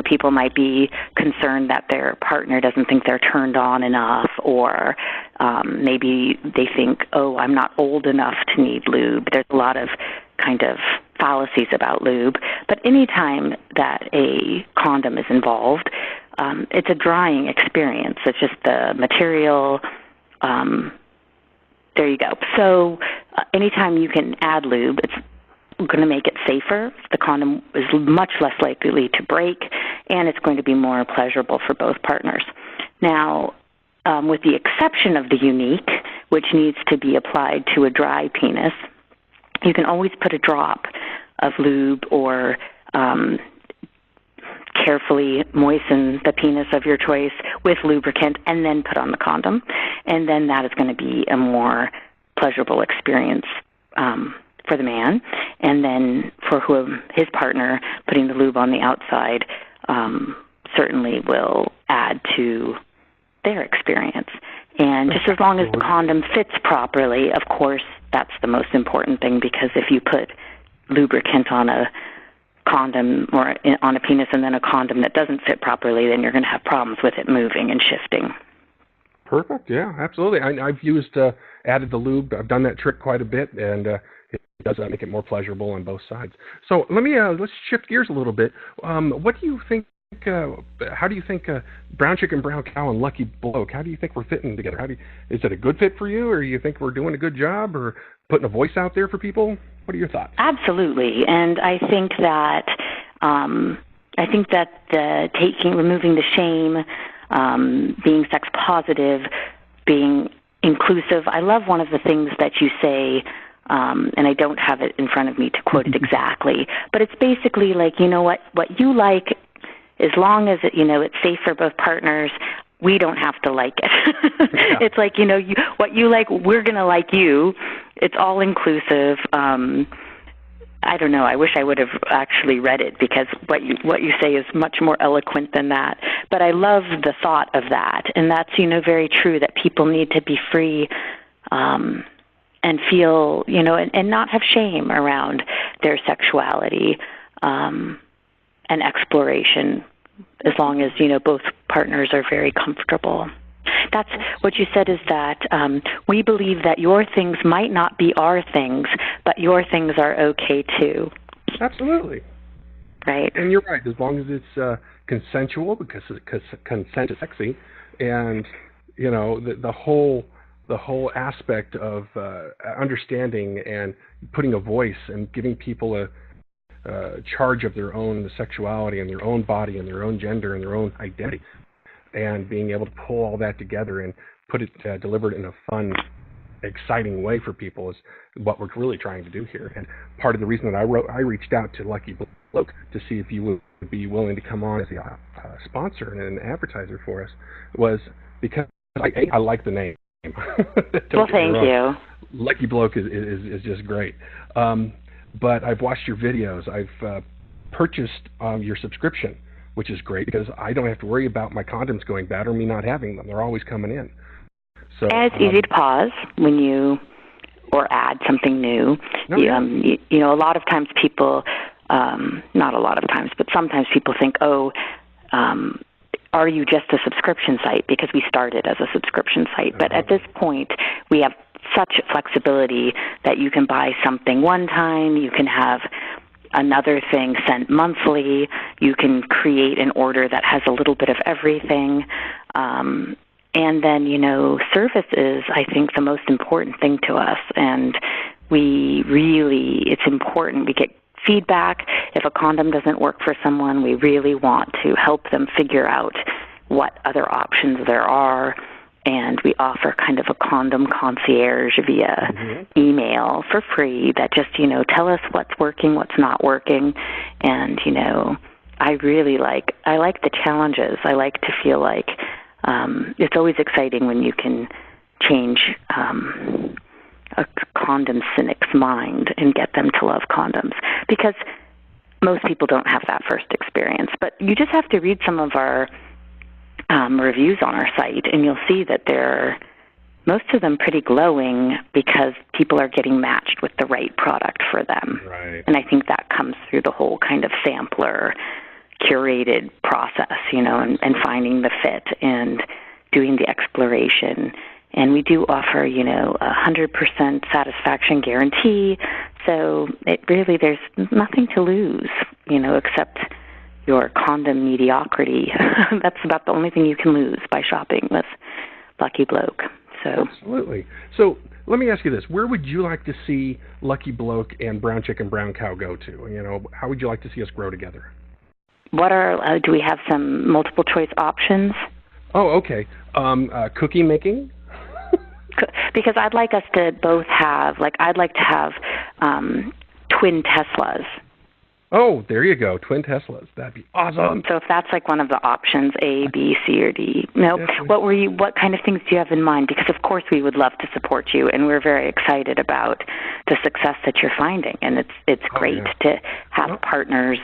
[SPEAKER 9] people might be concerned that their partner doesn't think they're turned on enough, or maybe they think, oh, I'm not old enough to need lube. There's a lot of kind of fallacies about lube. But anytime that a condom is involved, it's a drying experience. It's just the material. There you go. So anytime you can add lube, it's going to make it safer. The condom is much less likely to break, and it's going to be more pleasurable for both partners. Now, with the exception of the Unique, which needs to be applied to a dry penis, you can always put a drop of lube or carefully moisten the penis of your choice with lubricant and then put on the condom. And then that is going to be a more pleasurable experience for the man. And then for his partner, putting the lube on the outside certainly will add to their experience. And just as long as the condom fits properly, of course, that's the most important thing, because if you put lubricant on a condom or on a penis and then a condom that doesn't fit properly, then you're going to have problems with it moving and shifting.
[SPEAKER 3] Perfect. Yeah, absolutely. I've used added the lube. I've done that trick quite a bit, and it does make it more pleasurable on both sides. So let's shift gears a little bit. What do you think? How do you think Brown Chicken, Brown Cow, and Lucky Bloke? How do you think we're fitting together? Is it a good fit for you, or do you think we're doing a good job, or putting a voice out there for people? What are your thoughts?
[SPEAKER 9] Absolutely, and I think that removing the shame, being sex positive, being inclusive. I love one of the things that you say, and I don't have it in front of me to quote it exactly, but it's basically like, you know what you like, as long as it's safe for both partners, we don't have to like it. Yeah. It's like, what you like, we're going to like you. It's all inclusive. I don't know. I wish I would have actually read it, because what you say is much more eloquent than that. But I love the thought of that, and that's very true, that people need to be free and feel and not have shame around their sexuality and exploration, as long as both partners are very comfortable. That's what you said, is that we believe that your things might not be our things, but your things are okay too.
[SPEAKER 3] Absolutely.
[SPEAKER 9] Right.
[SPEAKER 3] And you're right, as long as it's consensual, because consent is sexy, and the whole aspect of understanding and putting a voice and giving people a charge of their own sexuality and their own body and their own gender and their own identity, and being able to pull all that together and put it delivered in a fun, exciting way for people is what we're really trying to do here. And part of the reason that I reached out to Lucky Bloke to see if you would be willing to come on as a sponsor and an advertiser for us was because I like the name.
[SPEAKER 9] Well, thank you.
[SPEAKER 3] Lucky Bloke is just great. But I've watched your videos. I've purchased your subscription, which is great, because I don't have to worry about my condoms going bad or me not having them. They're always coming in. So,
[SPEAKER 9] and it's easy to pause when you or add something new. A lot of times people, not a lot of times, but sometimes people think, are you just a subscription site? Because we started as a subscription site. But at this point, we have such flexibility that you can buy something one time, you can have another thing sent monthly, you can create an order that has a little bit of everything. And then, service is, I think, the most important thing to us. And it's important. We get feedback. If a condom doesn't work for someone, we really want to help them figure out what other options there are. And we offer kind of a condom concierge via email for free that just, tell us what's working, what's not working. And, I like the challenges. I like to feel like it's always exciting when you can change a condom cynic's mind and get them to love condoms, because most people don't have that first experience. But you just have to read some of our reviews on our site, and you'll see that most of them pretty glowing, because people are getting matched with the right product for them.
[SPEAKER 3] Right.
[SPEAKER 9] And I think that comes through the whole kind of sampler, curated process, and finding the fit and doing the exploration. And we do offer, 100% satisfaction guarantee. So there's nothing to lose, except your condom mediocrity. That's about the only thing you can lose by shopping with Lucky Bloke. So
[SPEAKER 3] absolutely. So let me ask you this: where would you like to see Lucky Bloke and Brown Chicken, Brown Cow go to? How would you like to see us grow together?
[SPEAKER 9] Do we have some multiple choice options?
[SPEAKER 3] Oh, okay. Cookie making.
[SPEAKER 9] Because I'd like us to both have, I'd like to have twin Teslas.
[SPEAKER 3] Oh, there you go, twin Teslas. That'd be awesome.
[SPEAKER 9] So if that's one of the options, A, B, C, or D. No, what kind of things do you have in mind? Because of course we would love to support you, and we're very excited about the success that you're finding, and it's great to have partners.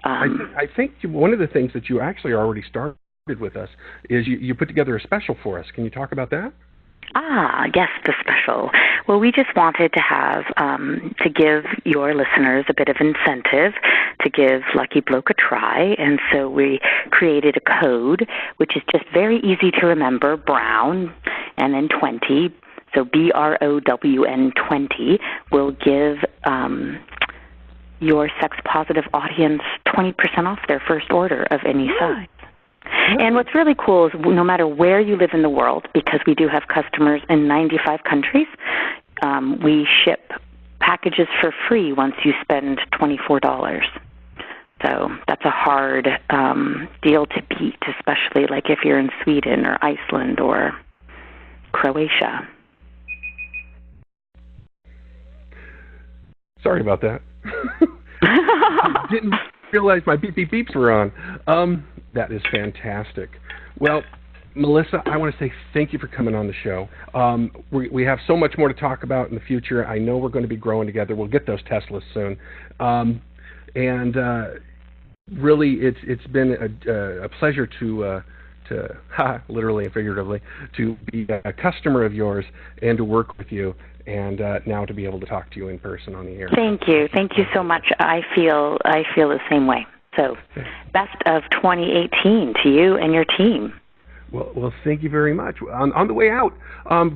[SPEAKER 3] I think one of the things that you actually already started with us is you put together a special for us. Can you talk about that?
[SPEAKER 9] Yes, the special. Well, we just wanted to have, to give your listeners a bit of incentive to give Lucky Bloke a try, and so we created a code, which is just very easy to remember, Brown, and then 20, so BROWN 20, will give your sex-positive audience 20% off their first order of any size. And what's really cool is no matter where you live in the world, because we do have customers in 95 countries, we ship packages for free once you spend $24. So that's a hard deal to beat, especially like if you're in Sweden or Iceland or Croatia.
[SPEAKER 3] Sorry about that. Didn't realize my beep beep beeps were on. That is fantastic. Well, Melissa, I want to say thank you for coming on the show. We have so much more to talk about in the future. I know we're going to be growing together. We'll get those Teslas soon. And really, it's been a pleasure to literally and figuratively, to be a customer of yours and to work with you, and now to be able to talk to you in person on the air.
[SPEAKER 9] Thank you so much. I feel the same way. So, best of 2018 to you and your team.
[SPEAKER 3] Well, thank you very much. On the way out,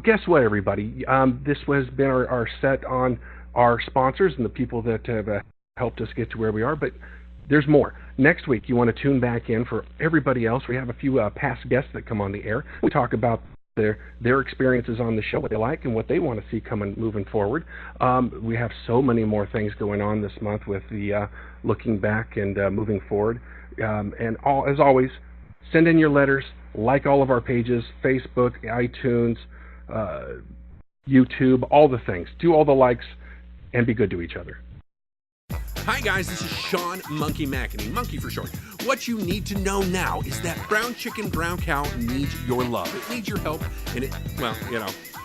[SPEAKER 3] guess what, everybody? This has been our set on our sponsors and the people that have helped us get to where we are, but there's more. Next week, you want to tune back in for everybody else. We have a few past guests that come on the air. We talk about their experiences on the show, what they like and what they want to see moving forward. We have so many more things going on this month with the looking back and moving forward. And as always, send in your letters, like all of our pages, Facebook, iTunes, YouTube, all the things. Do all the likes and be good to each other.
[SPEAKER 2] Hi guys, this is Sean Monkey McEnany, Monkey for short. What you need to know now is that brown chicken, brown cow needs your love. It needs your help, and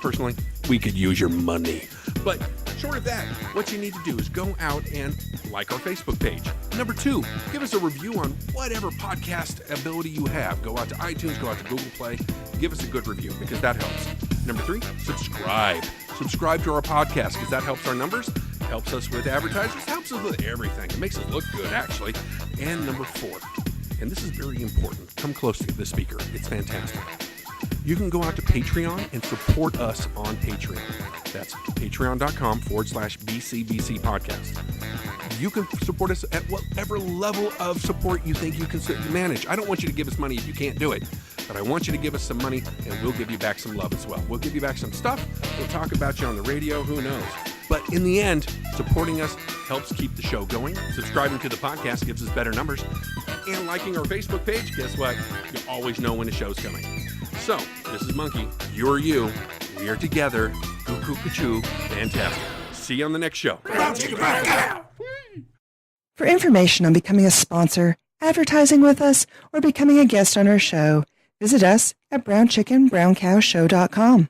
[SPEAKER 2] personally, we could use your money. But short of that, what you need to do is go out and like our Facebook page. Number 2, give us a review on whatever podcast ability you have. Go out to iTunes, go out to Google Play, give us a good review because that helps. Number 3, subscribe. Subscribe to our podcast because that helps our numbers, helps us with advertisers, helps us with everything. It makes us look good, actually. And number 4, and this is very important, come close to the speaker. It's fantastic. You can go out to Patreon and support us on Patreon. That's patreon.com/BCBC podcast. You can support us at whatever level of support you think you can manage. I don't want you to give us money if you can't do it, but I want you to give us some money and we'll give you back some love as well. We'll give you back some stuff. We'll talk about you on the radio. Who knows? But in the end, supporting us helps keep the show going. Subscribing to the podcast gives us better numbers. And liking our Facebook page, guess what? You always know when a show's coming. So, this is Monkey. You're you. We are together. Goo-goo-goo-choo. Fantastic. See you on the next show.
[SPEAKER 10] For information on becoming a sponsor, advertising with us, or becoming a guest on our show, visit us at brownchickenbrowncowshow.com.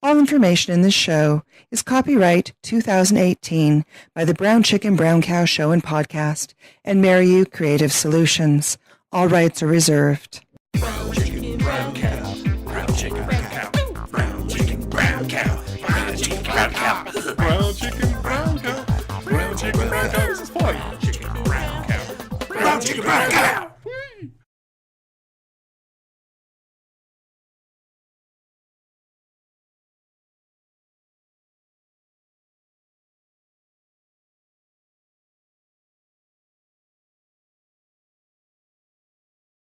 [SPEAKER 10] All information in this show is copyright 2018 by the Brown Chicken Brown Cow Show and Podcast and Mariu Creative Solutions. All rights are reserved.
[SPEAKER 2] Brown chicken, brown cow. Brown chicken, brown cow. Brown chicken, brown cow. Brown chicken, brown cow. Brown chicken, brown cow. Brown chicken, brown cow. This is fun. Brown chicken, brown cow. Brown chicken, brown cow.